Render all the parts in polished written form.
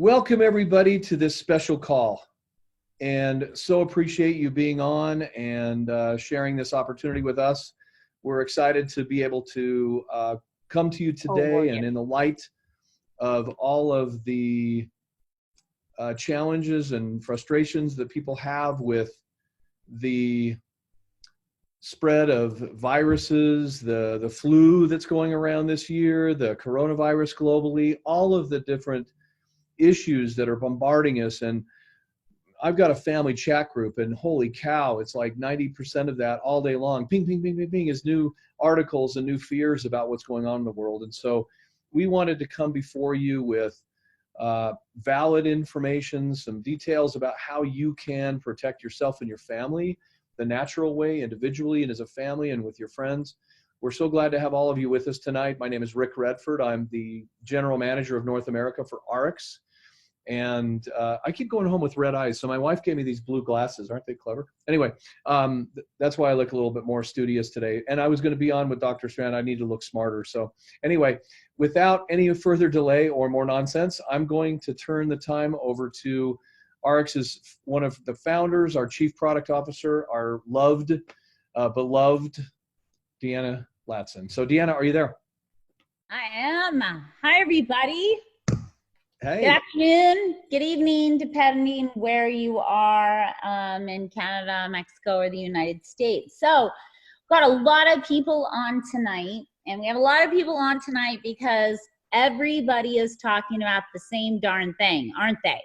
Welcome everybody to this special call, and so appreciate you being on and sharing this opportunity with us. We're excited to be able to come to you today, and in the light of all of the challenges and frustrations that people have with the spread of viruses, the flu that's going around this year, the coronavirus globally, all of the different issues that are bombarding us. And I've got a family chat group, and holy cow, it's like 90% of that all day long. Ping, ping, ping, ping, ping is new articles and new fears about what's going on in the world. And so we wanted to come before you with valid information, some details about how you can protect yourself and your family the natural way, individually and as a family and with your friends. We're so glad to have all of you with us tonight. My name is Rick Redford. I'm the General Manager of North America for ARIX. And I keep going home with red eyes. So my wife gave me these blue glasses. Aren't they clever? Anyway, that's why I look a little bit more studious today. And I was going to be on with Dr. Strand. I need to look smarter. So anyway, without any further delay or more nonsense, I'm going to turn the time over to ARIX's one of the founders, our Chief Product Officer, our loved, beloved Deanna Latson. So Deanna, are you there? I am. Hi, everybody. Hey. Good afternoon, good evening, depending where you are in Canada, Mexico, or the United States. So, got a lot of people on tonight, and we have a lot of people on tonight because everybody is talking about the same darn thing, aren't they?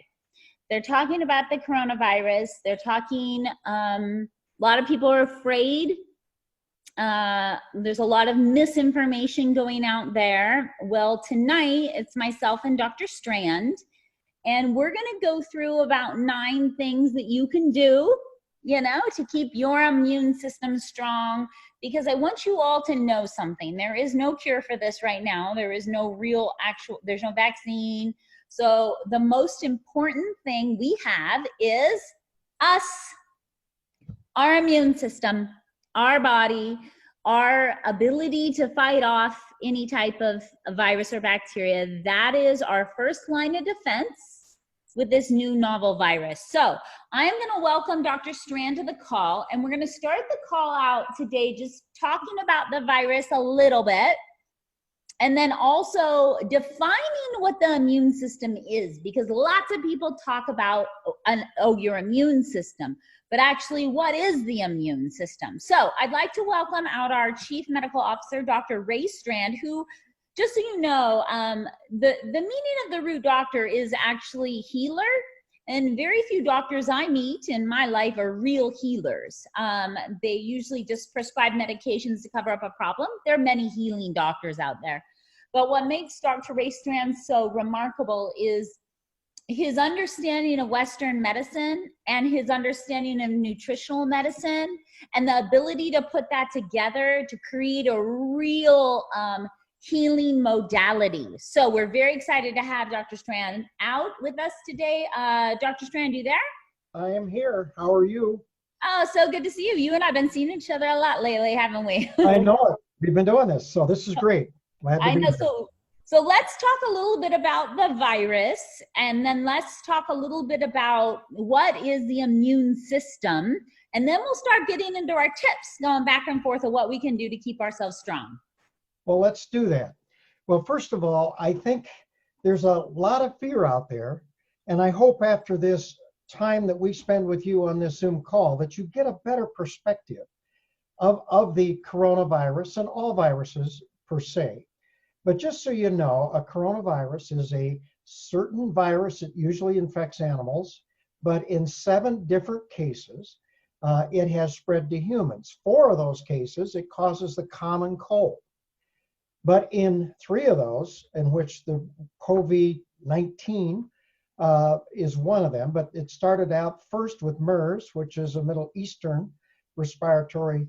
They're talking about the coronavirus. They're talking, a lot of people are afraid. There's a lot of misinformation going out there. Well, tonight it's myself and Dr. Strand, and we're going to go through about 9 things that you can do, to keep your immune system strong, because I want you all to know something. There is no cure for this right now. There is no there's no vaccine. So the most important thing we have is us, our immune system, our body, our ability to fight off any type of virus or bacteria. That is our first line of defense with this new novel virus. So I am going to welcome Dr. Strand to the call, and we're going to start the call out today just talking about the virus a little bit, and then also defining what the immune system is, because lots of people talk about, your immune system. But actually, what is the immune system? So I'd like to welcome out our Chief Medical Officer, Dr. Ray Strand, who, just so you know, the meaning of the root doctor is actually healer. And very few doctors I meet in my life are real healers. They usually just prescribe medications to cover up a problem. There are many healing doctors out there. But what makes Dr. Ray Strand so remarkable is his understanding of Western medicine and his understanding of nutritional medicine, and the ability to put that together to create a real healing modality. So we're very excited to have Dr. Strand out with us today. Dr. Strand, you there? I am here. How are you? Oh, so good to see you. You and I have been seeing each other a lot lately, haven't we? I know it. We've been doing this, so this is great. I know. So let's talk a little bit about the virus, and then let's talk a little bit about what is the immune system, and then we'll start getting into our tips, going back and forth of what we can do to keep ourselves strong. Well, let's do that. Well, first of all, I think there's a lot of fear out there, and I hope after this time that we spend with you on this Zoom call that you get a better perspective of the coronavirus and all viruses per se. But just so you know, a coronavirus is a certain virus that usually infects animals, but in 7 different cases, it has spread to humans. 4 of those cases, it causes the common cold. But in 3 of those, in which the COVID-19 is one of them, but it started out first with MERS, which is a Middle Eastern respiratory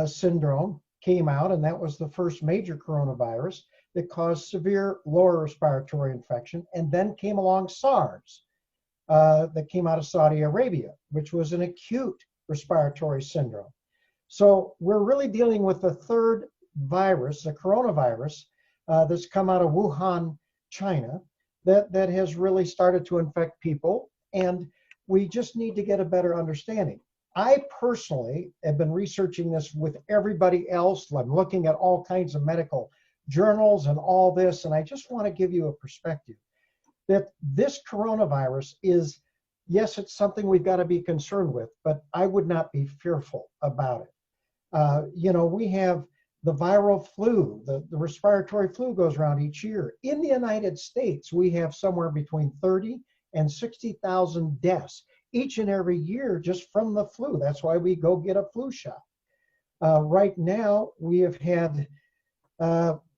syndrome, came out, and that was the first major coronavirus that caused severe lower respiratory infection, and then came along SARS that came out of Saudi Arabia, which was an acute respiratory syndrome. So we're really dealing with the 3rd virus, the coronavirus, that's come out of Wuhan, China, that has really started to infect people, and we just need to get a better understanding. I personally have been researching this with everybody else. I'm looking at all kinds of medical journals and all this, and I just want to give you a perspective that this coronavirus is, yes, it's something we've got to be concerned with, but I would not be fearful about it. We have the viral flu, the respiratory flu goes around each year. In the United States, we have somewhere between 30 and 60,000 deaths each and every year just from the flu. That's why we go get a flu shot. Right now, we have had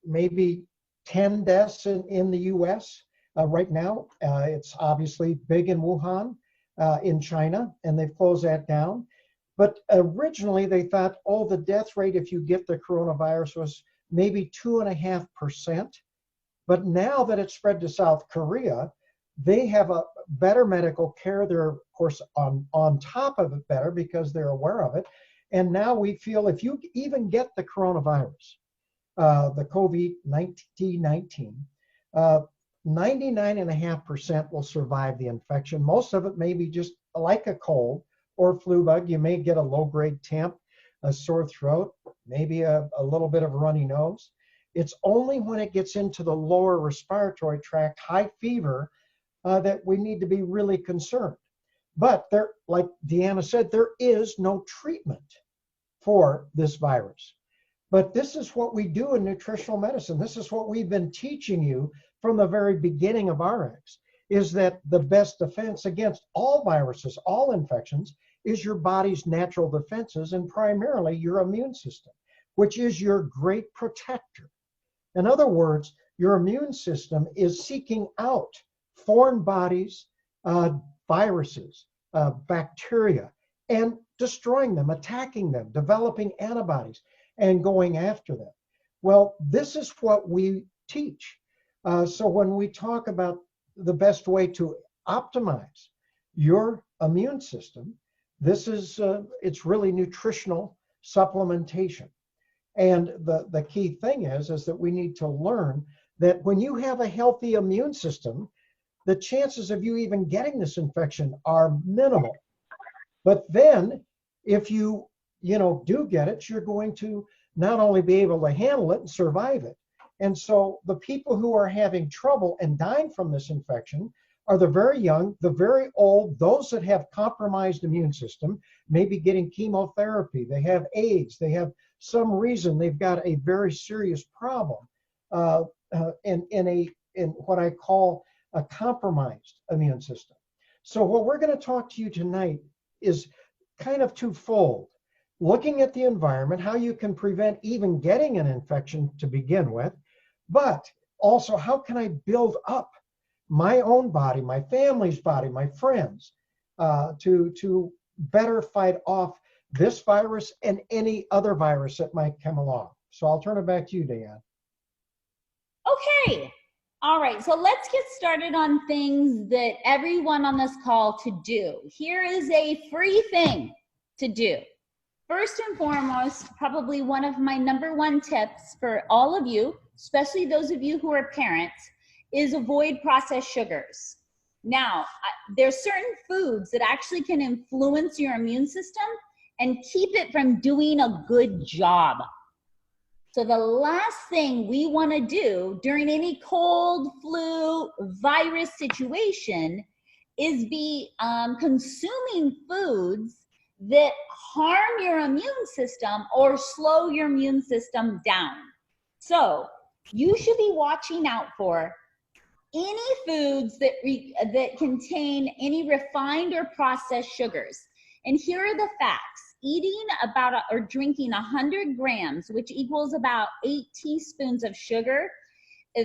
maybe 10 deaths in the US. Right now, it's obviously big in Wuhan, in China, and they've closed that down. But originally they thought, the death rate if you get the coronavirus was maybe 2.5%. But now that it's spread to South Korea, they have a better medical care. They're, of course, on top of it better because they're aware of it. And now we feel if you even get the coronavirus, the COVID-19, 99.5% will survive the infection. Most of it may be just like a cold or flu bug. You may get a low-grade temp, a sore throat, maybe a little bit of a runny nose. It's only when it gets into the lower respiratory tract, high fever, that we need to be really concerned. But there, like Deanna said, there is no treatment for this virus. But this is what we do in nutritional medicine. This is what we've been teaching you from the very beginning of RX, is that the best defense against all viruses, all infections, is your body's natural defenses, and primarily your immune system, which is your great protector. In other words, your immune system is seeking out foreign bodies, viruses, bacteria, and destroying them, attacking them, developing antibodies, and going after them. Well, this is what we teach. So when we talk about the best way to optimize your immune system, this is, it's really nutritional supplementation. And the key thing is that we need to learn that when you have a healthy immune system, the chances of you even getting this infection are minimal. But then if you do get it, you're going to not only be able to handle it and survive it. And so the people who are having trouble and dying from this infection are the very young, the very old, those that have compromised immune system, maybe getting chemotherapy, they have AIDS, they have some reason they've got a very serious problem in what I call a compromised immune system. So what we're going to talk to you tonight is kind of twofold. Looking at the environment, how you can prevent even getting an infection to begin with, but also how can I build up my own body, my family's body, my friends, to better fight off this virus and any other virus that might come along. So I'll turn it back to you, Deanna. Okay. All right. So let's get started on things that everyone on this call to do. Here is a free thing to do. First and foremost, probably one of my #1 tips for all of you, especially those of you who are parents, is avoid processed sugars. Now, there's certain foods that actually can influence your immune system and keep it from doing a good job. So the last thing we want to do during any cold, flu, virus situation is be consuming foods that harm your immune system or slow your immune system down. So you should be watching out for any foods that contain any refined or processed sugars. And here are the facts. Eating or drinking 100 grams, which equals about 8 teaspoons of sugar,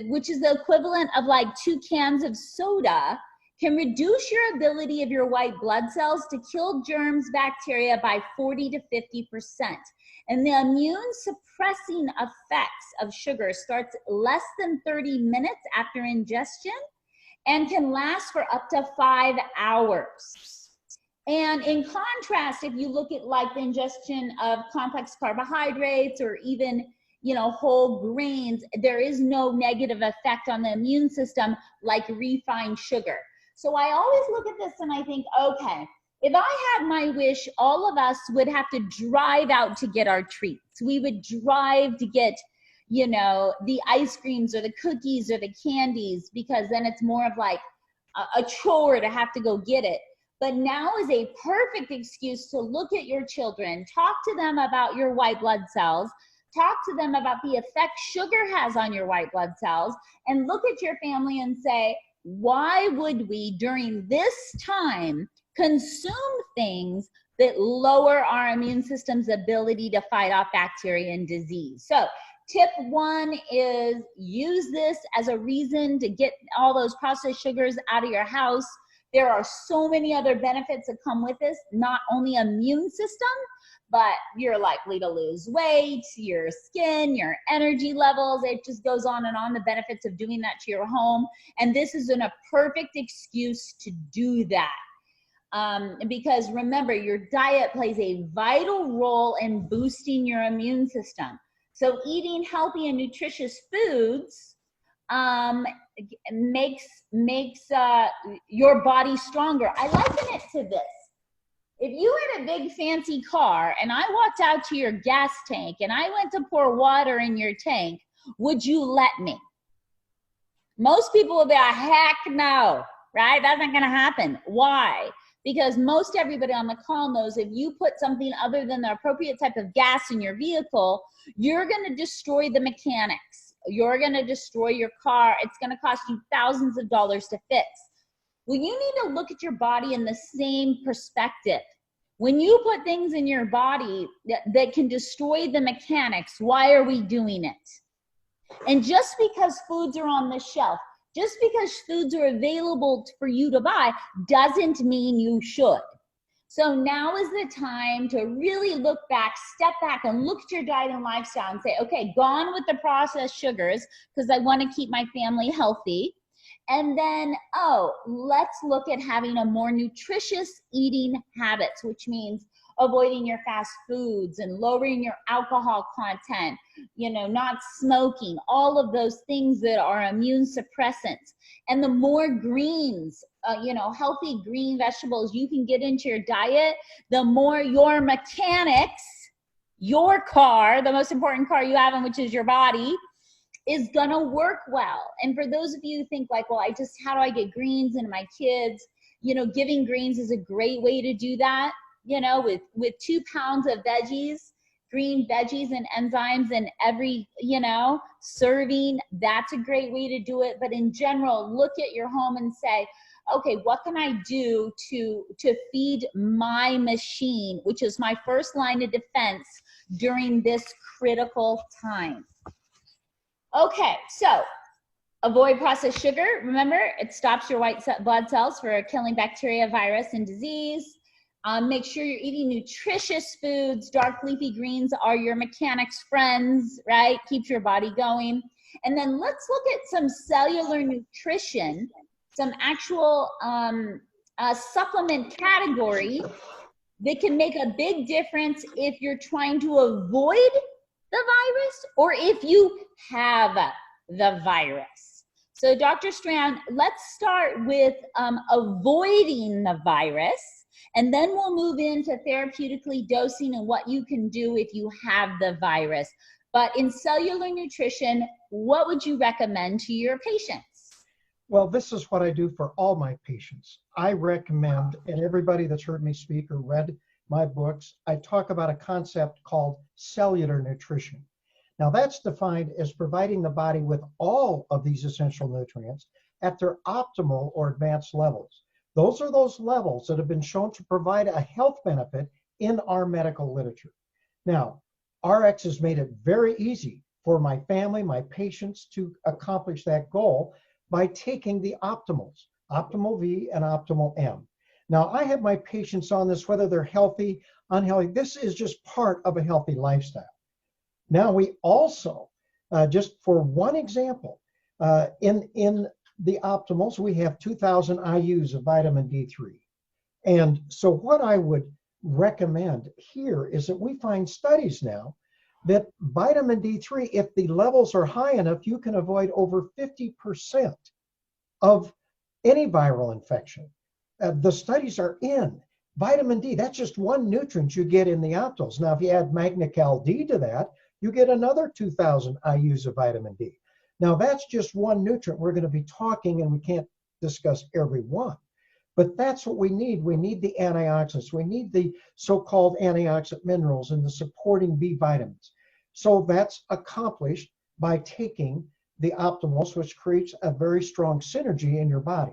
which is the equivalent of like 2 cans of soda, can reduce your ability of your white blood cells to kill germs, bacteria by 40 to 50%. And the immune suppressing effects of sugar starts less than 30 minutes after ingestion and can last for up to 5 hours. And in contrast, if you look at like the ingestion of complex carbohydrates or even whole grains, there is no negative effect on the immune system like refined sugar. So I always look at this and I think, okay, if I had my wish, all of us would have to drive out to get our treats. We would drive to get, the ice creams or the cookies or the candies, because then it's more of like a chore to have to go get it. But now is a perfect excuse to look at your children, talk to them about your white blood cells, talk to them about the effect sugar has on your white blood cells, and look at your family and say, why would we during this time consume things that lower our immune system's ability to fight off bacteria and disease? So tip 1 is use this as a reason to get all those processed sugars out of your house. There are so many other benefits that come with this, not only immune system, but you're likely to lose weight, your skin, your energy levels. It just goes on and on, the benefits of doing that to your home. And this is a perfect excuse to do that. Because remember, your diet plays a vital role in boosting your immune system. So eating healthy and nutritious foods makes your body stronger. I liken it to this. If you had a big fancy car and I walked out to your gas tank and I went to pour water in your tank, would you let me? Most people will be like, heck no, right? That's not going to happen. Why? Because most everybody on the call knows if you put something other than the appropriate type of gas in your vehicle, you're going to destroy the mechanics. You're going to destroy your car. It's going to cost you thousands of dollars to fix. Well, you need to look at your body in the same perspective. When you put things in your body that can destroy the mechanics, why are we doing it? And just because foods are on the shelf, just because foods are available for you to buy, doesn't mean you should. So now is the time to really look back, step back and look at your diet and lifestyle and say, okay, gone with the processed sugars because I want to keep my family healthy. And then, let's look at having a more nutritious eating habits, which means avoiding your fast foods and lowering your alcohol content, not smoking, all of those things that are immune suppressants. And the more greens, healthy green vegetables you can get into your diet, the more your mechanics, your car, the most important car you have, which is your body, is gonna work well. And for those of you who think like, well, how do I get greens into my kids? Giving greens is a great way to do that. With 2 pounds of veggies, green veggies and enzymes in every, serving, that's a great way to do it. But in general, look at your home and say, okay, what can I do to feed my machine, which is my first line of defense during this critical time? Okay, so avoid processed sugar. Remember, it stops your white blood cells for killing bacteria, virus, and disease. Make sure you're eating nutritious foods. Dark leafy greens are your mechanics friends, right? Keeps your body going. And then let's look at some cellular nutrition, some actual supplement category that can make a big difference if you're trying to avoid the virus or if you have the virus. So Dr. Strand, let's start with avoiding the virus, and then we'll move into therapeutically dosing and what you can do if you have the virus. But in cellular nutrition, what would you recommend to your patients? Well, this is what I do for all my patients. I recommend, and everybody that's heard me speak or read my books, I talk about a concept called cellular nutrition. Now that's defined as providing the body with all of these essential nutrients at their optimal or advanced levels. Those are those levels that have been shown to provide a health benefit in our medical literature. Now, RX has made it very easy for my family, my patients to accomplish that goal by taking the optimals, optimal V and optimal M. Now, I have my patients on this, whether they're healthy, unhealthy. This is just part of a healthy lifestyle. Now, we also, just for one example, in the optimals, we have 2,000 IUs of vitamin D3. And so what I would recommend here is that we find studies now that vitamin D3, if the levels are high enough, you can avoid over 50% of any viral infection. The studies are in. Vitamin D, that's just one nutrient you get in the optimals. Now, if you add MagnaCal D to that, you get another 2,000 IUs of vitamin D. Now, that's just one nutrient. We're going to be talking, and we can't discuss every one. But that's what we need. We need the antioxidants. We need the so-called antioxidant minerals and the supporting B vitamins. So that's accomplished by taking the optimals, which creates a very strong synergy in your body.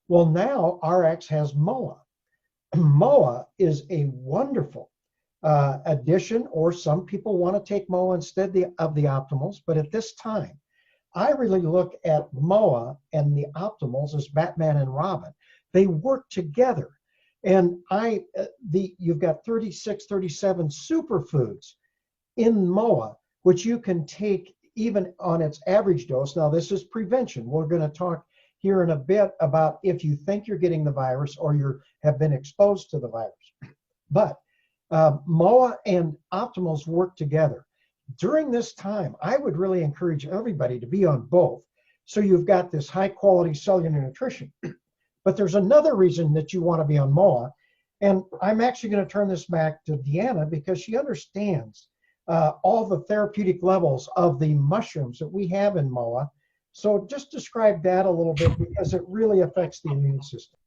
Well, now RX has MOA. MOA is a wonderful addition, or some people want to take MOA instead of the optimals. But at this time, I really look at MOA and the optimals as Batman and Robin. They work together. And you've got 36, 37 superfoods in MOA, which you can take even on its average dose. Now, this is prevention. We're going to talk here in a bit about if you think you're getting the virus or you have been exposed to the virus. But MOA and optimals work together. During this time, I would really encourage everybody to be on both. So you've got this high quality cellular nutrition. But there's another reason that you want to be on MOA. And I'm actually going to turn this back to Deanna because she understands all the therapeutic levels of the mushrooms that we have in MOA. So just describe that a little bit because it really affects the immune system.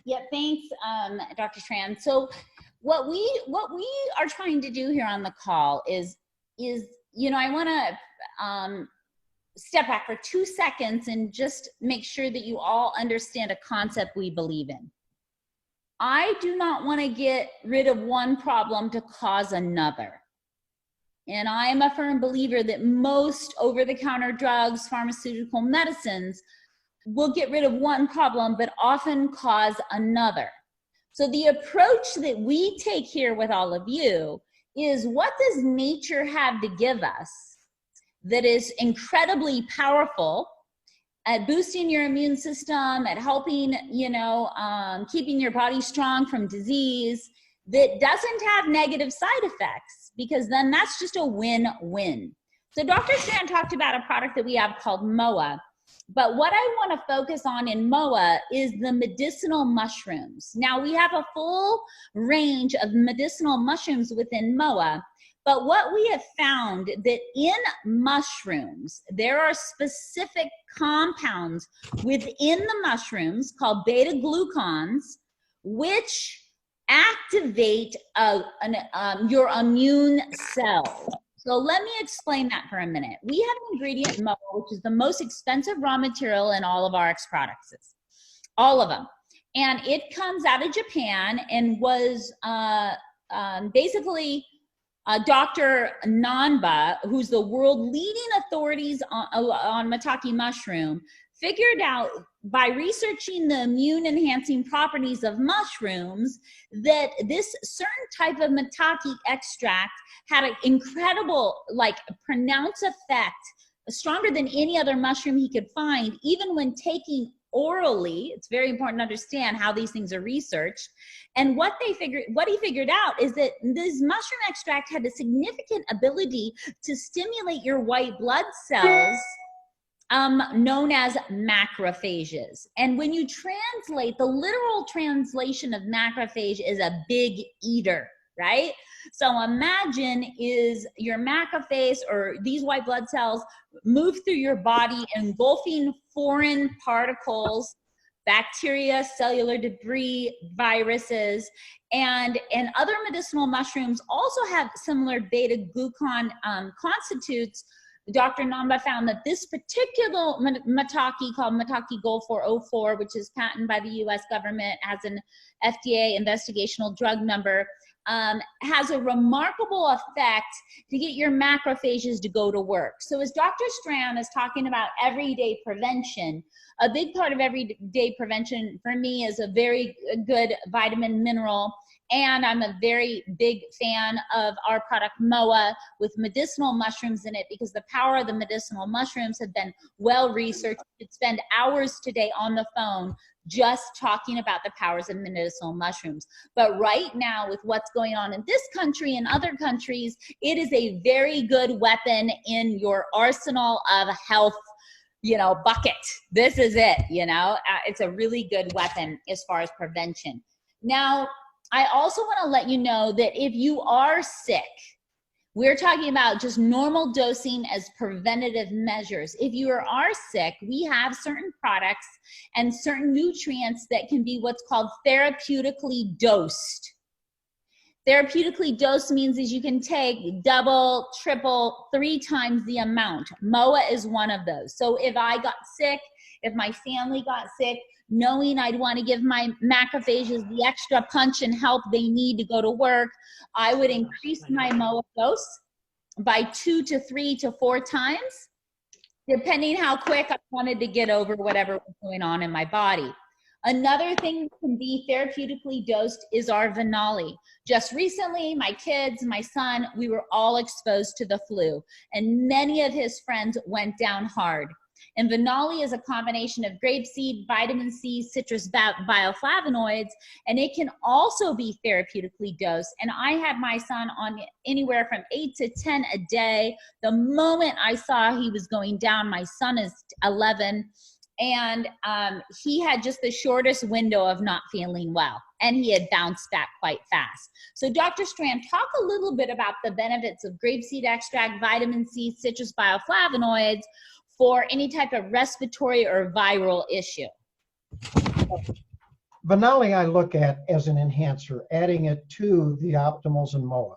Yeah, thanks, Dr. Strand. So what we are trying to do here on the call is I want to step back for 2 seconds and just make sure that you all understand a concept we believe in. I do not want to get rid of one problem to cause another. And I am a firm believer that most over-the-counter drugs, pharmaceutical medicines will get rid of one problem, but often cause another. So the approach that we take here with all of you is, what does nature have to give us that is incredibly powerful at boosting your immune system, at helping, keeping your body strong from disease, that doesn't have negative side effects, because then that's just a win-win. So Dr. Strand talked about a product that we have called MOA, but what I want to focus on in MOA is the medicinal mushrooms. Now, we have a full range of medicinal mushrooms within MOA, but what we have found that in mushrooms, there are specific compounds within the mushrooms called beta-glucans, which activate your immune cells. So let me explain that for a minute. We have an ingredient, MOA, which is the most expensive raw material in all of RX products, all of them. And it comes out of Japan and was basically Dr. Nanba, who's the world leading authorities on maitake mushroom, figured out by researching the immune enhancing properties of mushrooms that this certain type of maitake extract had an incredible, pronounced effect, stronger than any other mushroom he could find, even when taking orally. It's very important to understand how these things are researched. And what he figured out is that this mushroom extract had a significant ability to stimulate your white blood cells, known as macrophages. And when you translate, the literal translation of macrophage is a big eater, right? So imagine is your macrophage, or these white blood cells, move through your body engulfing foreign particles, bacteria, cellular debris, viruses, and other medicinal mushrooms also have similar beta-glucan constitutes. Dr. Namba found that this particular maitake, called Maitake Gold 404, which is patented by the US government, has an FDA investigational drug number, has a remarkable effect to get your macrophages to go to work. So as Dr. Strand is talking about everyday prevention, a big part of everyday prevention for me is a very good vitamin mineral. And I'm a very big fan of our product MOA with medicinal mushrooms in it, because the power of the medicinal mushrooms have been well researched. You could spend hours today on the phone just talking about the powers of medicinal mushrooms. But right now, with what's going on in this country and other countries, it is a very good weapon in your arsenal of health, bucket. This is it, it's a really good weapon as far as prevention. Now, I also want to let you know that if you are sick, we're talking about just normal dosing as preventative measures. If you are sick, we have certain products and certain nutrients that can be what's called therapeutically dosed. Therapeutically dosed means is you can take double, triple, 3 times the amount. MOA is one of those. So if I got sick, if my family got sick, knowing I'd want to give my macrophages the extra punch and help they need to go to work, I would increase my MOA dose by 2 to 3 to 4 times, depending how quick I wanted to get over whatever was going on in my body. Another thing that can be therapeutically dosed is our Venali. Just recently, my kids, my son, we were all exposed to the flu, and many of his friends went down hard. And Venali is a combination of grapeseed, vitamin C, citrus bioflavonoids, and it can also be therapeutically dosed. And I had my son on anywhere from 8 to 10 a day. The moment I saw he was going down, my son is 11, and he had just the shortest window of not feeling well, and he had bounced back quite fast. So Dr. Strand, talk a little bit about the benefits of grapeseed extract, vitamin C, citrus bioflavonoids for any type of respiratory or viral issue. Venali I look at as an enhancer, adding it to the optimals and MOA.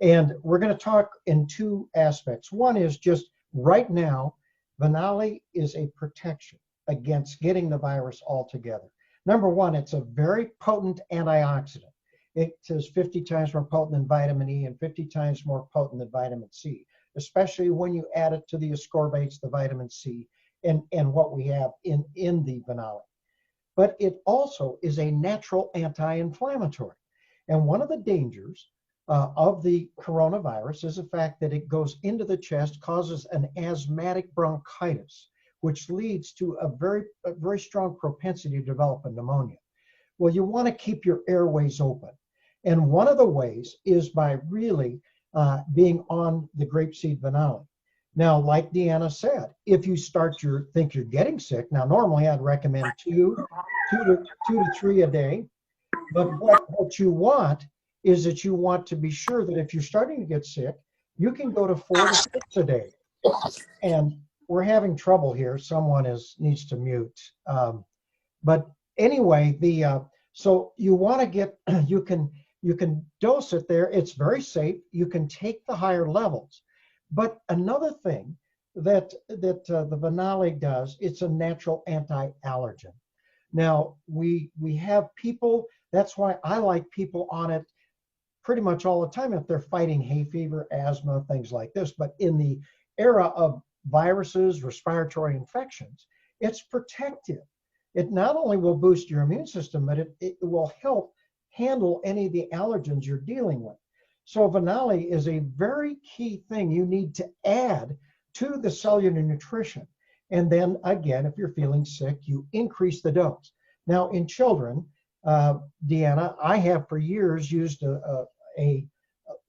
And we're going to talk in 2 aspects. One is just right now, Venali is a protection against getting the virus altogether. Number one, it's a very potent antioxidant. It is 50 times more potent than vitamin E and 50 times more potent than vitamin C, especially when you add it to the ascorbates, the vitamin C, and what we have in the Venali. But it also is a natural anti-inflammatory. And one of the dangers of the coronavirus is the fact that it goes into the chest, causes an asthmatic bronchitis, which leads to a very strong propensity to develop a pneumonia. Well, you want to keep your airways open. And one of the ways is by really being on the grapeseed Venali. Now, like Deanna said, if you think you're getting sick, now normally I'd recommend 2 to 3 a day. But what you want is that you want to be sure that if you're starting to get sick, you can go to 4 to 6 a day. And we're having trouble here. Someone needs to mute. But anyway, so you want to get, you can dose it there. It's very safe. You can take the higher levels. But another thing that the Venali does, it's a natural anti-allergen. Now, we have people, that's why I like people on it pretty much all the time if they're fighting hay fever, asthma, things like this. But in the era of viruses, respiratory infections, it's protective. It not only will boost your immune system, but it will help handle any of the allergens you're dealing with. So Venali is a very key thing you need to add to the cellular nutrition. And then again, if you're feeling sick, you increase the dose. Now in children, Deanna, I have for years used a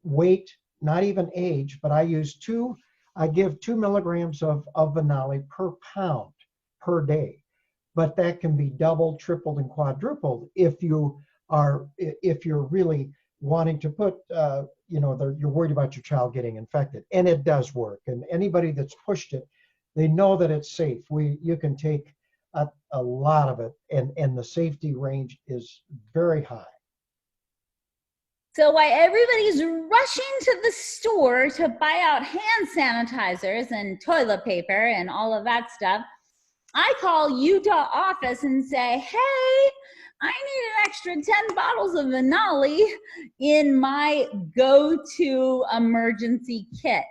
weight, not even age, but I give 2 milligrams of Venali per pound per day. But that can be doubled, tripled, and quadrupled if you're really wanting to put, you're worried about your child getting infected. And it does work. And anybody that's pushed it, they know that it's safe. You can take a lot of it, and the safety range is very high. So while everybody's rushing to the store to buy out hand sanitizers and toilet paper and all of that stuff, I call Utah office and say, hey, I need an extra 10 bottles of Venali in my go-to emergency kit.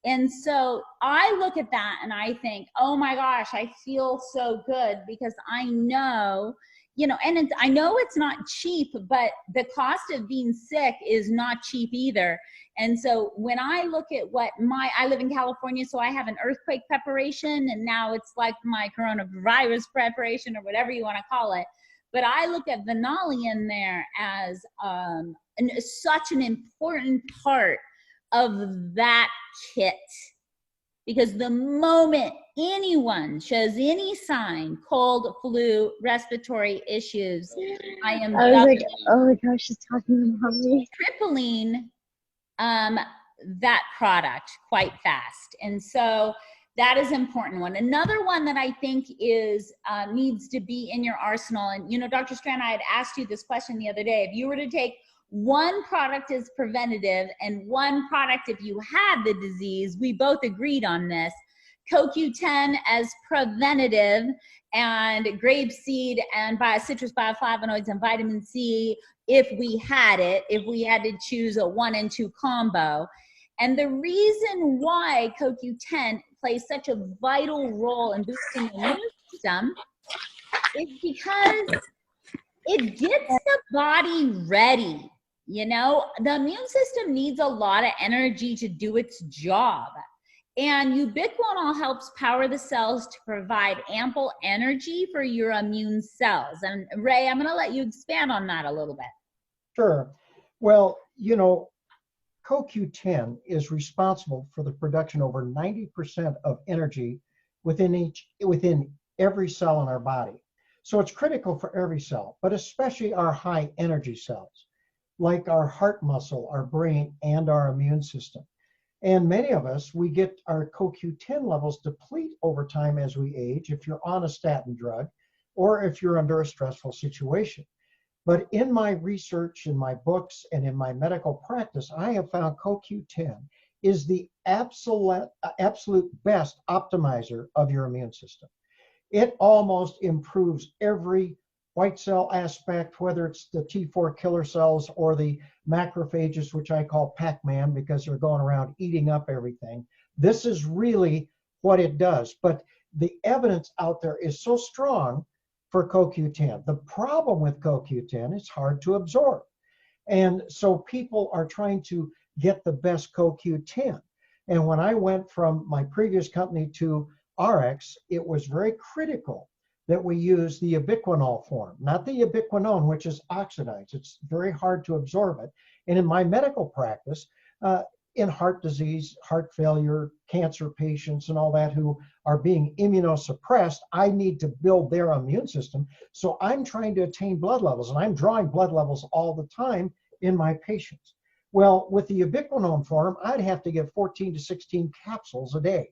And so I look at that and I think, oh my gosh, I feel so good because I know, you know, and I know it's not cheap, but the cost of being sick is not cheap either. And so when I look at I live in California, so I have an earthquake preparation, and now it's like my coronavirus preparation or whatever you want to call it. But I look at Venali in there as such an important part of that kit, because the moment anyone shows any sign, cold, flu, respiratory issues, I was like, oh my gosh, she's talking about me. tripling that product quite fast. And so that is an important one. Another one that I think is needs to be in your arsenal, and you know, Dr. Strand, I had asked you this question the other day. If you were to take one product as preventative and one product if you had the disease, we both agreed on this, CoQ10 as preventative, and grapeseed and citrus bioflavonoids and vitamin C if we had it, if we had to choose a 1 and 2 combo. And the reason why CoQ10 plays such a vital role in boosting the immune system is because it gets the body ready. You know, the immune system needs a lot of energy to do its job. And ubiquinol helps power the cells to provide ample energy for your immune cells. And Ray, I'm going to let you expand on that a little bit. Sure. Well, you know, CoQ10 is responsible for the production over 90% of energy within every cell in our body. So it's critical for every cell, but especially our high energy cells, like our heart muscle, our brain, and our immune system. And many of us, we get our CoQ10 levels deplete over time as we age, if you're on a statin drug, or if you're under a stressful situation. But in my research, in my books, and in my medical practice, I have found CoQ10 is the absolute best optimizer of your immune system. It almost improves every white cell aspect, whether it's the T4 killer cells or the macrophages, which I call Pac-Man because they're going around eating up everything. This is really what it does. But the evidence out there is so strong for CoQ10. The problem with CoQ10, it's hard to absorb. And so people are trying to get the best CoQ10. And when I went from my previous company to RX, it was very critical that we use the ubiquinol form, not the ubiquinone, which is oxidized. It's very hard to absorb it. And in my medical practice, in heart disease, heart failure, cancer patients, and all that who are being immunosuppressed, I need to build their immune system. So I'm trying to attain blood levels, and I'm drawing blood levels all the time in my patients. Well, with the ubiquinone form, I'd have to give 14 to 16 capsules a day,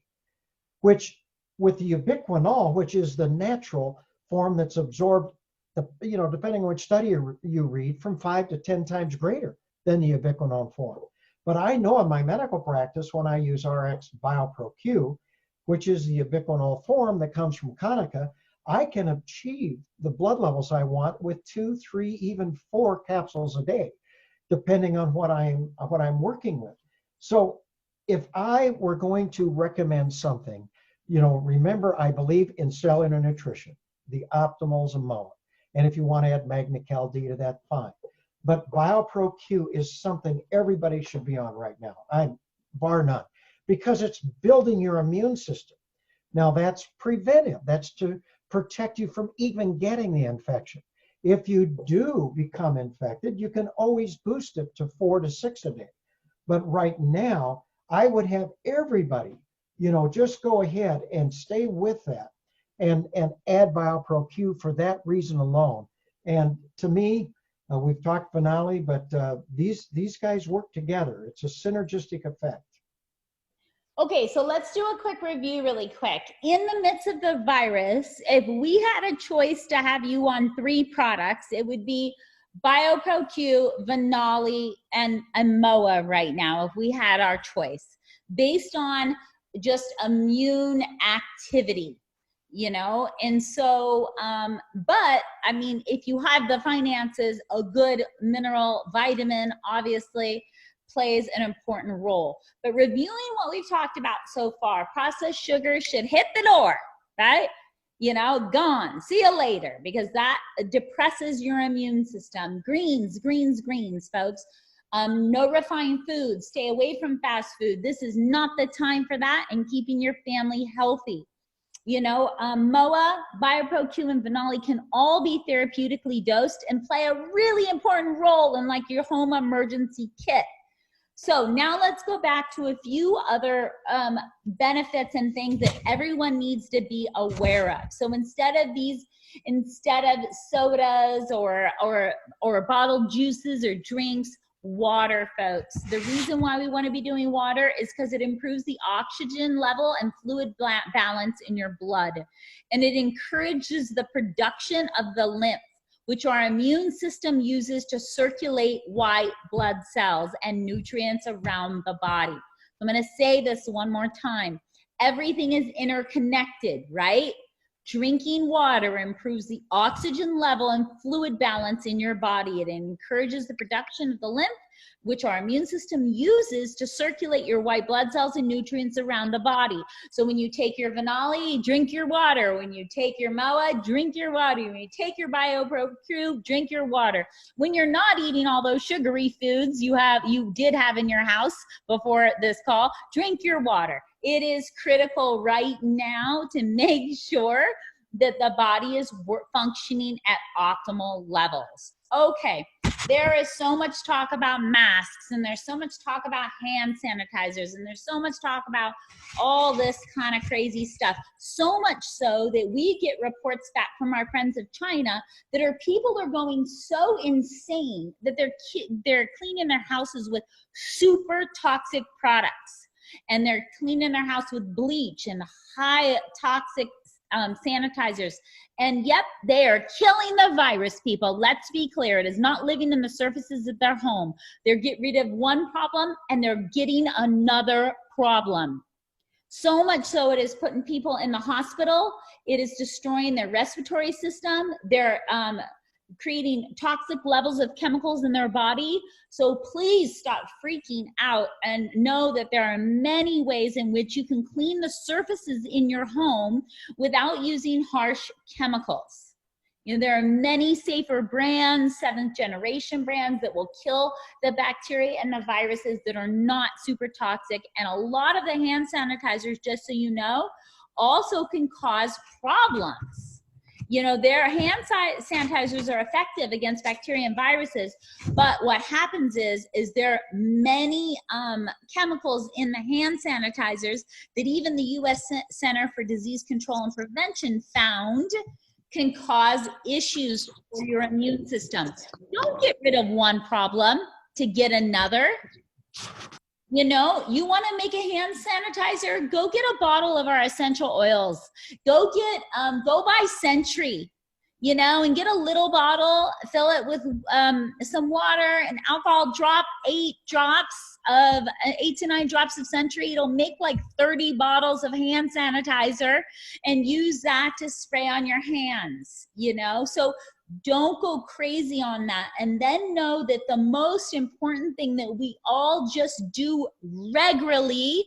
which with the ubiquinol, which is the natural form that's absorbed, depending on which study you read, from 5 to 10 times greater than the ubiquinol form. But I know in my medical practice, when I use RX BioPro-Q, which is the ubiquinol form that comes from Konica, I can achieve the blood levels I want with 2, 3, even 4 capsules a day, depending on what I'm working with. So if I were going to recommend something, remember, I believe in cellular nutrition, the optimals and MOA. And if you want to add Magna-Cal D to that, fine. But BioPro-Q is something everybody should be on right now, bar none, because it's building your immune system. Now that's preventive. That's to protect you from even getting the infection. If you do become infected, you can always boost it to 4 to 6 a day. But right now, I would have everybody, just go ahead and stay with that and add BioPro-Q for that reason alone. And to me, we've talked Venali, but these guys work together. It's a synergistic effect. Okay, so let's do a quick review really quick. In the midst of the virus, if we had a choice to have you on 3 products, it would be BioPro-Q, Venali, and MOA right now, if we had our choice, based on just immune activity, and so, but I mean, if you have the finances, a good mineral vitamin, obviously, plays an important role. But reviewing what we've talked about so far, processed sugar should hit the door, right? You know, gone, see you later, because that depresses your immune system. Greens, folks. No refined foods, stay away from fast food. This is not the time for that, and keeping your family healthy. You know, MOA, BioPro-Q, and Phenoli can all be therapeutically dosed and play a really important role in like your home emergency kit. So now let's go back to a few other benefits and things that everyone needs to be aware of. So instead of sodas or bottled juices or drinks, water, folks. The reason why we want to be doing water is because it improves the oxygen level and fluid balance in your blood, and it encourages the production of the lymph, which our immune system uses to circulate white blood cells and nutrients around the body. I'm going to say this one more time. Everything is interconnected, right? Drinking water improves the oxygen level and fluid balance in your body. It encourages the production of the lymph, which our immune system uses to circulate your white blood cells and nutrients around the body. So when you take your Phenoli, drink your water. When you take your MOA, drink your water. When you take your BioPro-Q, drink your water. When you're not eating all those sugary foods you did have in your house before this call, drink your water. It is critical right now to make sure that the body is functioning at optimal levels. Okay, there is so much talk about masks, and there's so much talk about hand sanitizers, and there's so much talk about all this kind of crazy stuff. So much so that we get reports back from our friends of China that people are going so insane that they're cleaning their houses with super toxic products. And they're cleaning their house with bleach and high toxic sanitizers. And yep, they are killing the virus, people. Let's be clear. It is not living in the surfaces of their home. They're getting rid of one problem and they're getting another problem. So much so it is putting people in the hospital. It is destroying their respiratory system. They're creating toxic levels of chemicals in their body. So please stop freaking out and know that there are many ways in which you can clean the surfaces in your home without using harsh chemicals. You know, there are many safer brands, 7th generation brands that will kill the bacteria and the viruses that are not super toxic. And a lot of the hand sanitizers, just so you know, also can cause problems. You know, their hand sanitizers are effective against bacteria and viruses, but what happens is there are many chemicals in the hand sanitizers that even the U.S. Center for Disease Control and Prevention found can cause issues for your immune system. Don't get rid of one problem to get another. You know, you want to make a hand sanitizer, go get a bottle of our essential oils. Go buy Sentry, you know, and get a little bottle, fill it with some water and alcohol, drop 8 to 9 drops of Sentry. It'll make like 30 bottles of hand sanitizer, and use that to spray on your hands, you know. So don't go crazy on that. And then know that the most important thing that we all just do regularly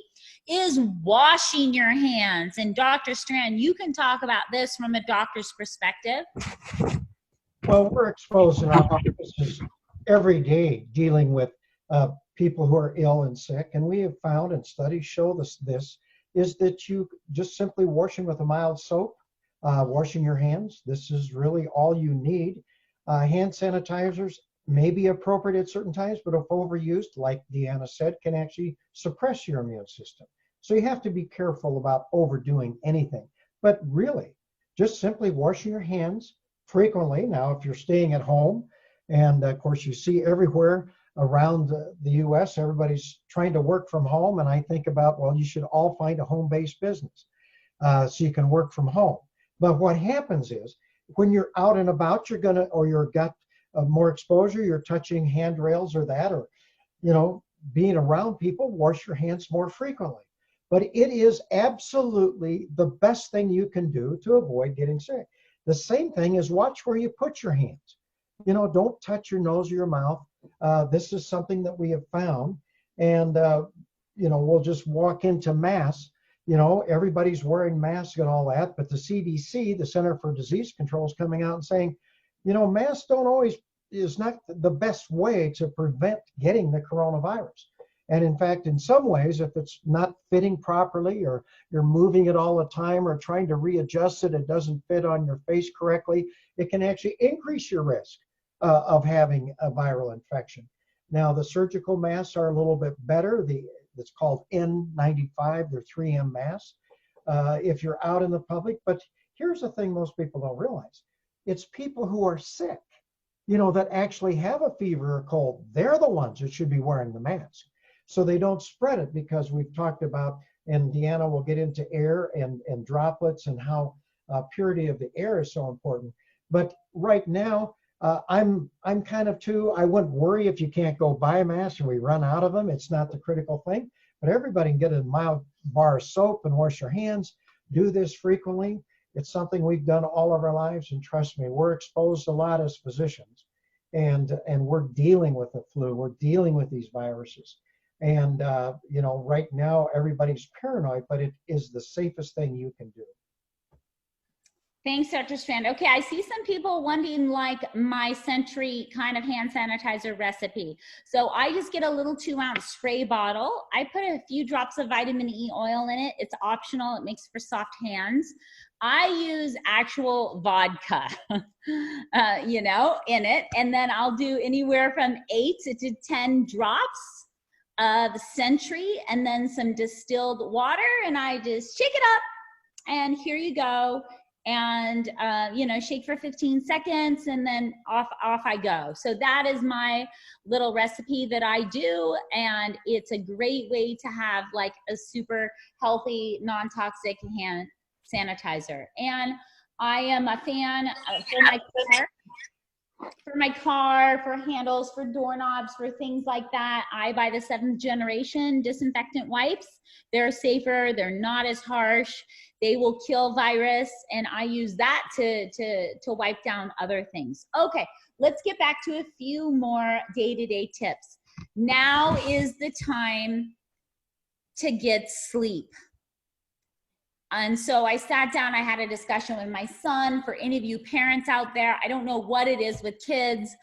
is washing your hands. And Dr. Strand, you can talk about this from a doctor's perspective. Well, we're exposed in our offices every day dealing with people who are ill and sick. And we have found, and studies show this is that you just simply washing with a mild soap, washing your hands. This is really all you need. Hand sanitizers may be appropriate at certain times, but if overused, like Deanna said, can actually suppress your immune system. So you have to be careful about overdoing anything. But really, just simply washing your hands frequently. Now, if you're staying at home, and of course you see everywhere around the U.S., everybody's trying to work from home, and I think about, well, you should all find a home-based business so you can work from home. But what happens is when you're out and about, you've got more exposure, you're touching handrails or that, or, you know, being around people, wash your hands more frequently. But it is absolutely the best thing you can do to avoid getting sick. The same thing is watch where you put your hands. You know, don't touch your nose or your mouth. This is something that we have found and we'll just walk into mass. Everybody's wearing masks and all that, but the CDC, the Center for Disease Control, is coming out and saying, masks is not the best way to prevent getting the coronavirus. And in fact, in some ways, if it's not fitting properly, or you're moving it all the time, or trying to readjust it doesn't fit on your face correctly, it can actually increase your risk of having a viral infection. Now, the surgical masks are a little bit better. It's called N95. They're 3M masks if you're out in the public. But here's the thing most people don't realize. It's people who are sick, that actually have a fever or cold. They're the ones that should be wearing the mask, so they don't spread it, because we've talked about, and Deanna will get into air and droplets and how purity of the air is so important. But right now, I'm kind of too, I wouldn't worry if you can't go buy a mask and we run out of them. It's not the critical thing, but everybody can get a mild bar of soap and wash your hands. Do this frequently. It's something we've done all of our lives, and trust me, we're exposed a lot as physicians, and we're dealing with the flu. We're dealing with these viruses. And, right now everybody's paranoid, but it is the safest thing you can do. Thanks, Dr. Strand. Okay, I see some people wanting like my Century kind of hand sanitizer recipe. So I just get a little 2-ounce spray bottle. I put a few drops of vitamin E oil in it. It's optional. It makes for soft hands. I use actual vodka, in it. And then I'll do anywhere from 8 to 10 drops of Century, and then some distilled water, and I just shake it up, and here you go. And shake for 15 seconds, and then off I go. So that is my little recipe that I do, and it's a great way to have like a super healthy, non-toxic hand sanitizer. And I am a fan for my car, for handles, for doorknobs, for things like that. I buy the 7th generation disinfectant wipes. They're safer, they're not as harsh, they will kill virus, and I use that to wipe down other things. Okay, let's get back to a few more day-to-day tips. Now is the time to get sleep. And so I sat down, I had a discussion with my son. For any of you parents out there, I don't know what it is with kids.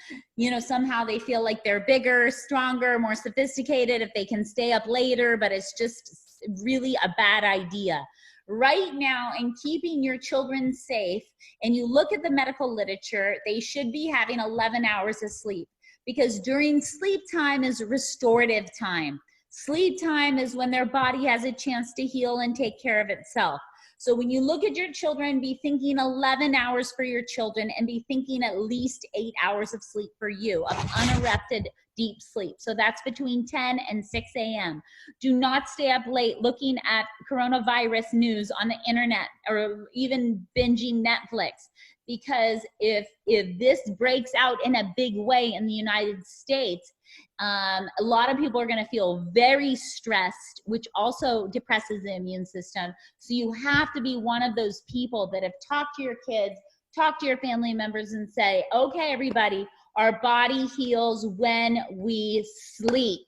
Somehow they feel like they're bigger, stronger, more sophisticated if they can stay up later, but it's just really a bad idea. Right now, in keeping your children safe, and you look at the medical literature, they should be having 11 hours of sleep, because during sleep time is restorative time. Sleep time is when their body has a chance to heal and take care of itself. So when you look at your children, be thinking 11 hours for your children, and be thinking at least 8 hours of sleep for you, of uninterrupted deep sleep. So that's between 10 and 6 a.m. Do not stay up late looking at coronavirus news on the internet, or even binging Netflix. Because if this breaks out in a big way in the United States, a lot of people are going to feel very stressed, which also depresses the immune system. So you have to be one of those people that have talked to your kids, talk to your family members, and say, okay, everybody, our body heals when we sleep.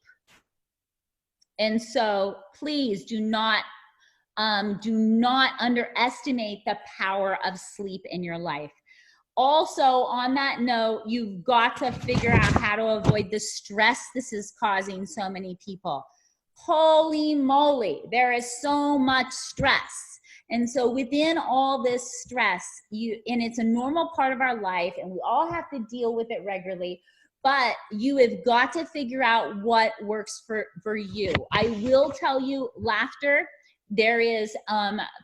And so please do not underestimate the power of sleep in your life. Also, on that note, you've got to figure out how to avoid the stress this is causing so many people. Holy moly, there is so much stress. And so within all this stress, and it's a normal part of our life, and we all have to deal with it regularly, but you have got to figure out what works for you. I will tell you, laughter, there is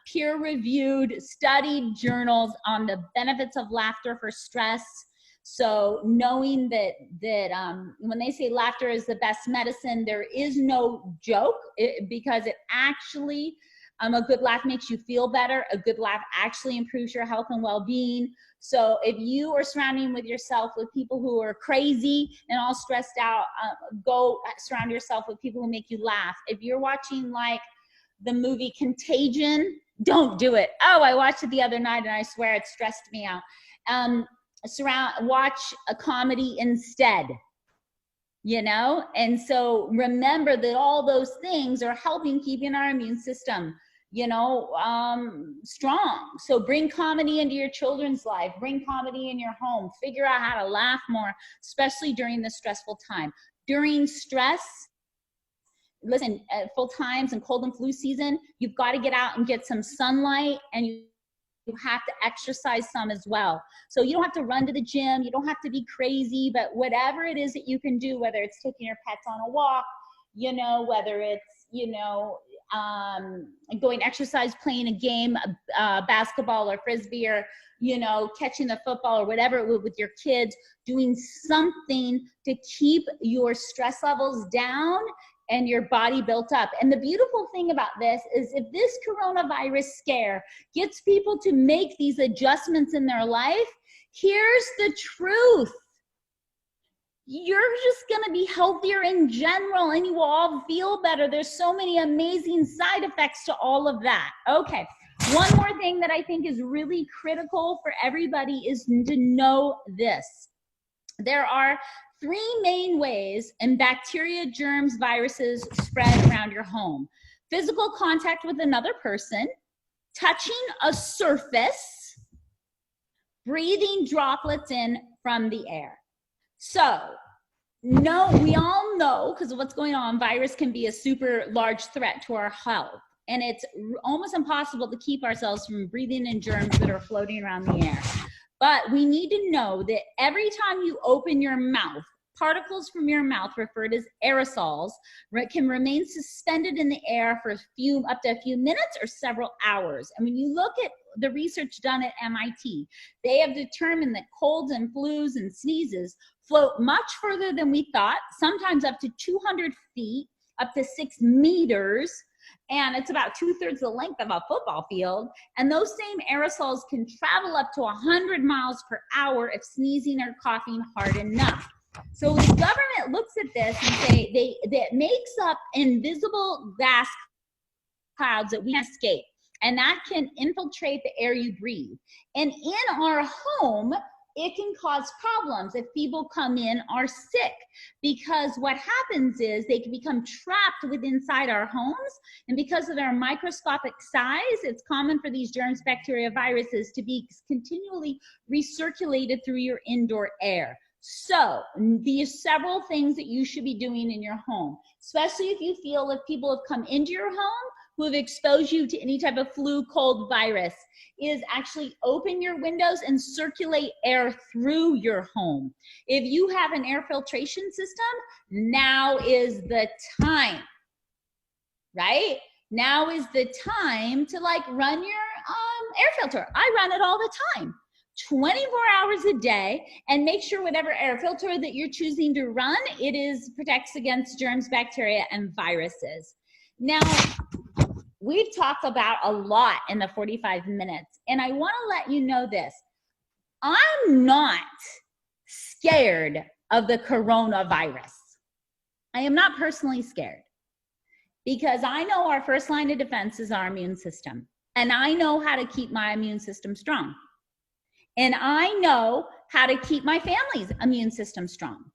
peer-reviewed, studied journals on the benefits of laughter for stress. So knowing that when they say laughter is the best medicine, there is no joke, because it actually, a good laugh makes you feel better. A good laugh actually improves your health and well-being. So if you are surrounding yourself with people who are crazy and all stressed out, go surround yourself with people who make you laugh. If you're watching like the movie Contagion, don't do it. Oh, I watched it the other night and I swear it stressed me out. Watch a comedy instead. you know? And so remember that all those things are helping keeping our immune system, you know, strong. So bring comedy into your children's life, bring comedy in your home, figure out how to laugh more, especially during this stressful time. During stress, listen, at full times and cold and flu season, you've got to get out and get some sunlight, and you have to exercise some as well. So you don't have to run to the gym, you don't have to be crazy, but whatever it is that you can do, whether it's taking your pets on a walk, you know, whether it's, you know, going exercise, playing a game, basketball or frisbee, or, you know, catching the football or whatever with your kids, doing something to keep your stress levels down and your body built up. And the beautiful thing about this is, if this coronavirus scare gets people to make these adjustments in their life, here's the truth. You're just gonna be healthier in general, and you will all feel better. There's so many amazing side effects to all of that. Okay, one more thing that I think is really critical for everybody is to know this. There are 3 main ways and bacteria, germs, viruses spread around your home: physical contact with another person, touching a surface, breathing droplets in from the air. So, no, we all know, because of what's going on, virus can be a super large threat to our health. And it's almost impossible to keep ourselves from breathing in germs that are floating around the air. But we need to know that every time you open your mouth, particles from your mouth, referred as aerosols, can remain suspended in the air for up to a few minutes or several hours. And when you look at the research done at MIT, they have determined that colds and flus and sneezes float much further than we thought, sometimes up to 200 feet, up to 6 meters, and it's about 2/3 the length of a football field. And those same aerosols can travel up to 100 miles per hour if sneezing or coughing hard enough. So the government looks at this and say that makes up invisible gas clouds that we escape, and that can infiltrate the air you breathe. And in our home, it can cause problems if people come in are sick, because what happens is they can become trapped within inside our homes, and because of their microscopic size, it's common for these germs, bacteria, viruses to be continually recirculated through your indoor air. So these several things that you should be doing in your home, especially if you feel if people have come into your home who have exposed you to any type of flu, cold, virus, is actually open your windows and circulate air through your home. If you have an air filtration system, now is the time, right? Now is the time to like run your air filter. I run it all the time, 24 hours a day, and make sure whatever air filter that you're choosing to run, protects against germs, bacteria, and viruses. Now, we've talked about a lot in the 45 minutes, and I want to let you know this. I'm not scared of the coronavirus. I am not personally scared, because I know our first line of defense is our immune system, and I know how to keep my immune system strong. And I know how to keep my family's immune system strong.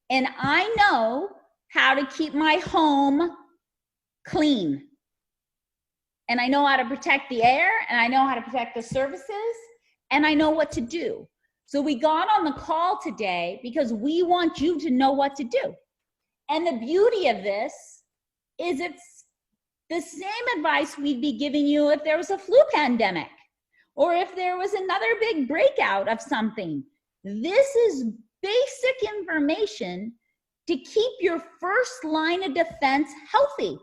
And I know how to keep my home clean. And I know how to protect the air, and I know how to protect the surfaces, and I know what to do. So we got on the call today because we want you to know what to do. And the beauty of this is it's the same advice we'd be giving you if there was a flu pandemic, or if there was another big breakout of something. This is basic information to keep your first line of defense healthy.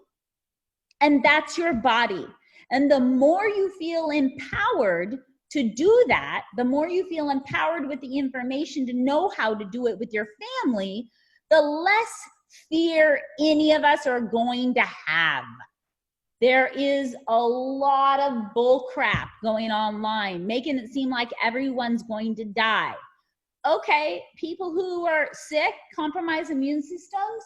And that's your body. And the more you feel empowered to do that, the more you feel empowered with the information to know how to do it with your family, the less fear any of us are going to have. There is a lot of bull crap going online, making it seem like everyone's going to die. Okay, people who are sick, compromised immune systems,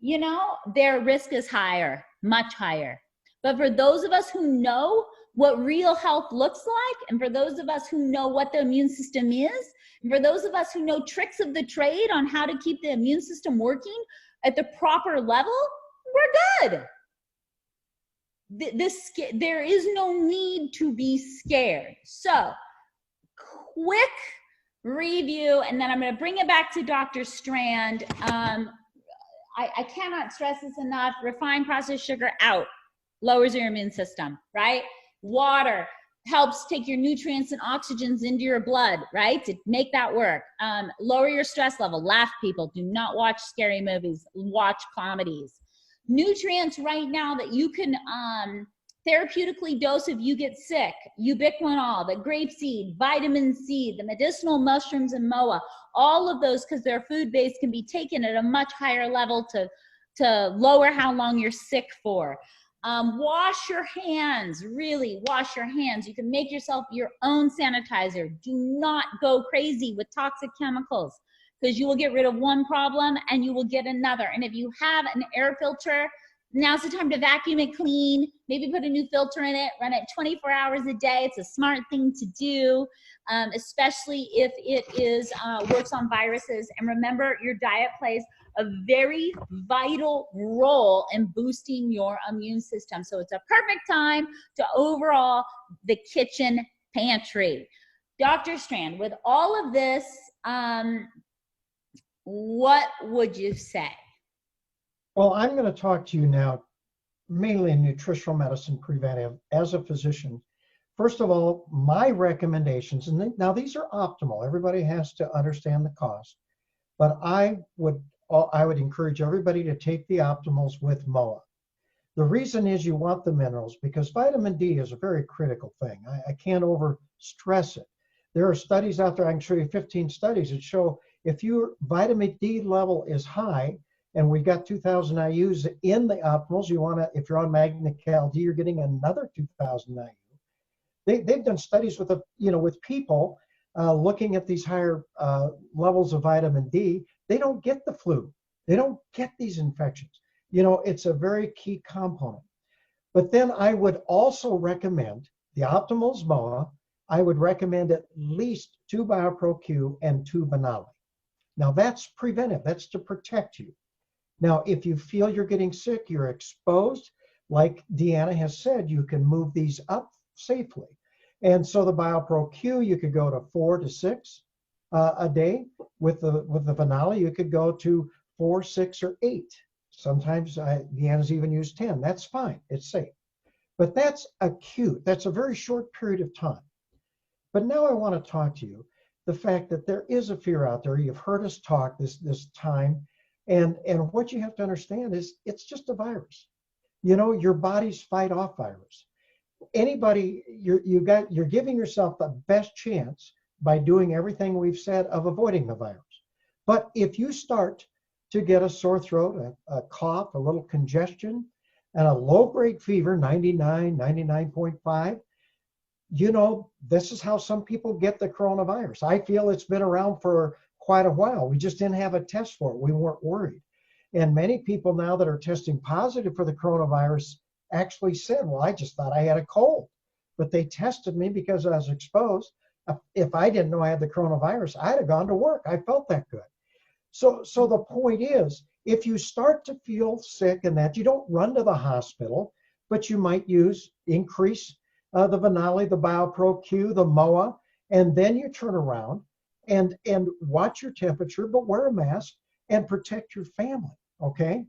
you know, their risk is higher, much higher. But for those of us who know what real health looks like, and for those of us who know what the immune system is, and for those of us who know tricks of the trade on how to keep the immune system working at the proper level, we're good. There is no need to be scared. So, quick review, and then I'm going to bring it back to Dr. Strand. I cannot stress this enough. Refined processed sugar out, lowers your immune system, right? Water helps take your nutrients and oxygens into your blood, right? To make that work. Lower your stress level. Laugh, people. Do not watch scary movies. Watch comedies. Nutrients right now that you can therapeutically dose if you get sick: ubiquinol, the grapeseed, vitamin C, the medicinal mushrooms and moa. All of those, because they're food-based, can be taken at a much higher level to lower how long you're sick for. Wash your hands, really wash your hands. You can make yourself your own sanitizer. Do not go crazy with toxic chemicals, because you will get rid of one problem and you will get another. And if you have an air filter, now's the time to vacuum it clean, maybe put a new filter in it, run it 24 hours a day. It's a smart thing to do, especially if it is works on viruses. And remember, your diet plays a very vital role in boosting your immune system. So it's a perfect time to overhaul the kitchen pantry. Dr. Strand, with all of this, what would you say? Well, I'm going to talk to you now mainly in nutritional medicine preventive as a physician. First of all, my recommendations, and now these are optimal. Everybody has to understand the cost, but I would encourage everybody to take the optimals with MOA. The reason is you want the minerals, because vitamin D is a very critical thing. I can't over stress it. There are studies out there, I can show you 15 studies that show if your vitamin D level is high, and we got 2,000 IUs in the optimals, you want to, if you're on Magna-Cal D, you're getting another 2,000 IU. They've done studies with with people looking at these higher levels of vitamin D. They don't get the flu. They don't get these infections. It's a very key component. But then I would also recommend the optimals MOA. I would recommend at least 2 BioPro-Q and 2 Banali. Now that's preventive. That's to protect you. Now, if you feel you're getting sick, you're exposed, like Deanna has said, you can move these up safely. And so the BioPro-Q, you could go to 4 to 6 a day. With the Banali, you could go to 4, 6, or 8. Sometimes Deanna's even used 10. That's fine. It's safe. But that's acute. That's a very short period of time. But now I want to talk to you the fact that there is a fear out there. You've heard us talk this time. And what you have to understand is it's just a virus. Your bodies fight off virus. Anybody, you're giving yourself the best chance by doing everything we've said of avoiding the virus. But if you start to get a sore throat, a cough, a little congestion, and a low-grade fever, 99, 99.5, this is how some people get the coronavirus. I feel it's been around for quite a while. We just didn't have a test for it. We weren't worried. And many people now that are testing positive for the coronavirus actually said, well, I just thought I had a cold. But they tested me because I was exposed. If I didn't know I had the coronavirus, I'd have gone to work. I felt that good. So the point is, if you start to feel sick and that, you don't run to the hospital, but you might increase the Banali, the BioPro-Q, the MOA, and then you turn around and watch your temperature, but wear a mask and protect your family, okay?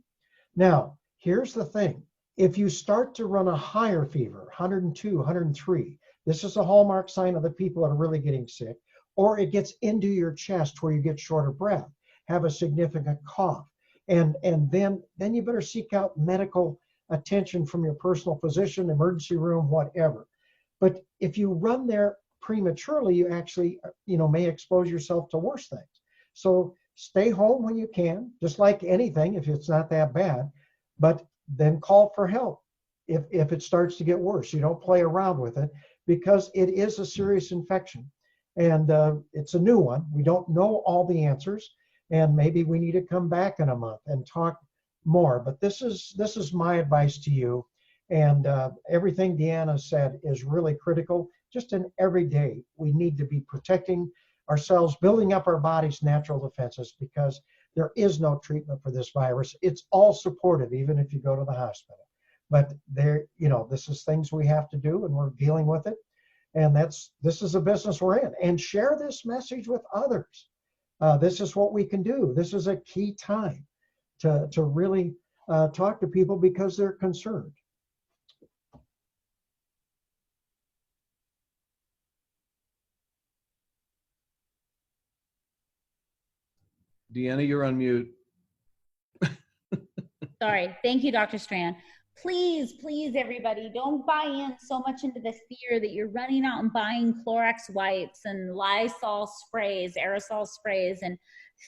Now, here's the thing. If you start to run a higher fever, 102, 103, this is a hallmark sign of the people that are really getting sick, or it gets into your chest where you get short of breath, have a significant cough, and then you better seek out medical attention from your personal physician, emergency room, whatever. But if you run there prematurely, you actually, may expose yourself to worse things. So stay home when you can, just like anything, if it's not that bad, but then call for help if it starts to get worse. You don't play around with it, because it is a serious infection, and it's a new one. We don't know all the answers, and maybe we need to come back in a month and talk more. But this is my advice to you. And everything Deanna said is really critical. Just in every day, we need to be protecting ourselves, building up our body's natural defenses, because there is no treatment for this virus. It's all supportive, even if you go to the hospital. But there, this is things we have to do, and we're dealing with it. And this is a business we're in. And share this message with others. This is what we can do. This is a key time to really talk to people because they're concerned. Deanna, you're on mute. Sorry. Thank you, Dr. Strand. Please, please, everybody, don't buy in so much into the fear that you're running out and buying Clorox wipes and Lysol sprays, aerosol sprays, and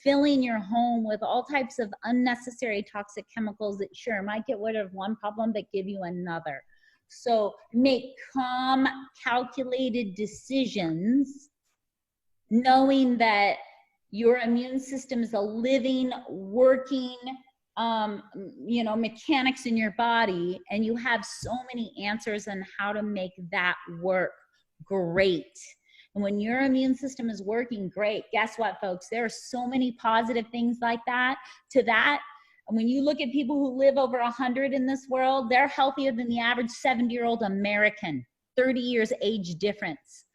filling your home with all types of unnecessary toxic chemicals that sure might get rid of one problem but give you another. So make calm, calculated decisions, knowing that your immune system is a living, working, mechanics in your body, and you have so many answers on how to make that work great. And when your immune system is working great, guess what, folks? There are so many positive things like that to that. And when you look at people who live over 100 in this world, they're healthier than the average 70-year-old American, 30 years age difference.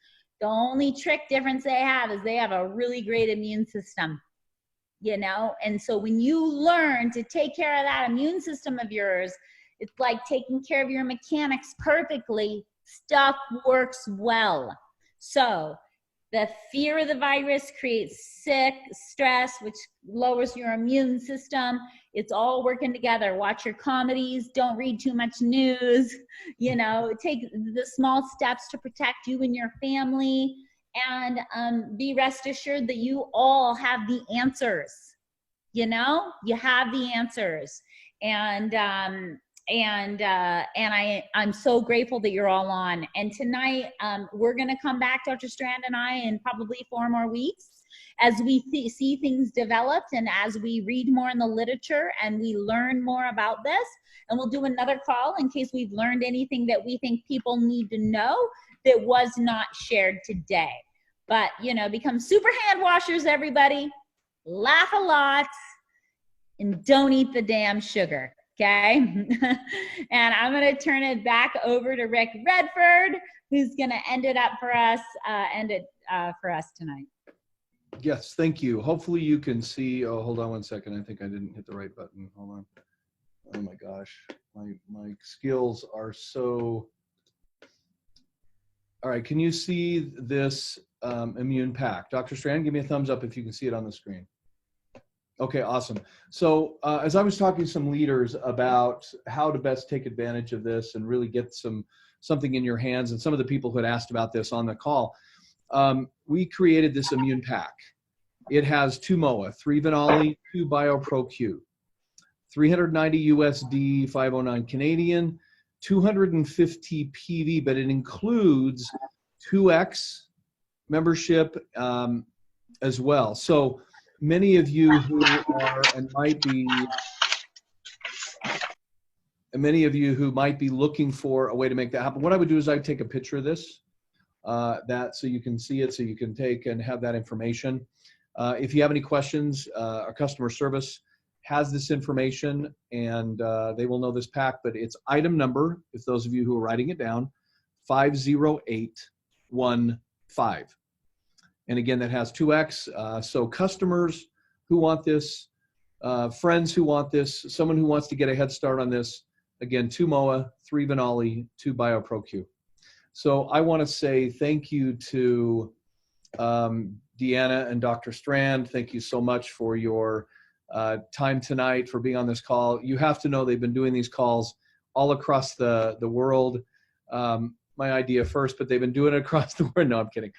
The only trick difference they have is they have a really great immune system, and so when you learn to take care of that immune system of yours, it's like taking care of your mechanics perfectly. Stuff works well. So the fear of the virus creates stress, which lowers your immune system. It's all working together. Watch your comedies. Don't read too much news. Take the small steps to protect you and your family. And be rest assured that you all have the answers. You have the answers. And I'm so grateful that you're all on. And tonight, we're going to come back, Dr. Strand and I, in probably 4 more weeks as we see things developed and as we read more in the literature and we learn more about this. And we'll do another call in case we've learned anything that we think people need to know that was not shared today. But, become super hand washers, everybody. Laugh a lot and don't eat the damn sugar. Okay. And I'm going to turn it back over to Rick Redford, who's going to end it for us tonight. Yes, thank you. Hopefully you can see. Oh, hold on one second. I think I didn't hit the right button. Hold on. Oh my gosh. My skills are so. All right. Can you see this immune pack? Dr. Strand, give me a thumbs up if you can see it on the screen. Okay, awesome. So as I was talking to some leaders about how to best take advantage of this and really get something in your hands, and some of the people who had asked about this on the call, we created this immune pack. It has 2 MOA, 3 Venali, 2 BioPro-Q, 390 USD, 509 Canadian, 250 PV, but it includes 2X membership as well. So many of you who are and might be looking for a way to make that happen, what I would do is I'd take a picture of this, so you can see it, so you can take and have that information. If you have any questions, our customer service has this information, and they will know this pack, but it's item number, if those of you who are writing it down, 50815. And again, that has 2X. So customers who want this, friends who want this, someone who wants to get a head start on this, again, 2 MOA, 3 Venali, 2 BioPro-Q. So I want to say thank you to Deanna and Dr. Strand. Thank you so much for your time tonight, for being on this call. You have to know they've been doing these calls all across the world. My idea first, but they've been doing it across the world. No, I'm kidding.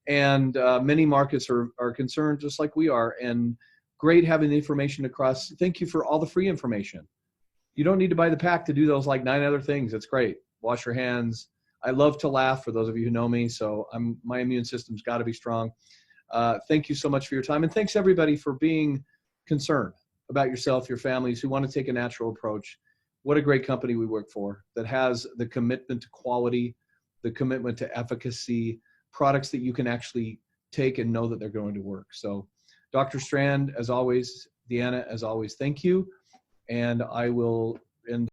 And many markets are concerned just like we are, and great having the information across. Thank you for all the free information. You don't need to buy the pack to do those like 9 other things. It's great. Wash your hands. I love to laugh, for those of you who know me, so my immune system's got to be strong. Thank you so much for your time, and thanks everybody for being concerned about yourself, your families, who want to take a natural approach. what a great company we work for that has the commitment to quality, the commitment to efficacy, products that you can actually take and know that they're going to work. So Dr. Strand, as always, Deanna, as always, thank you. And I will end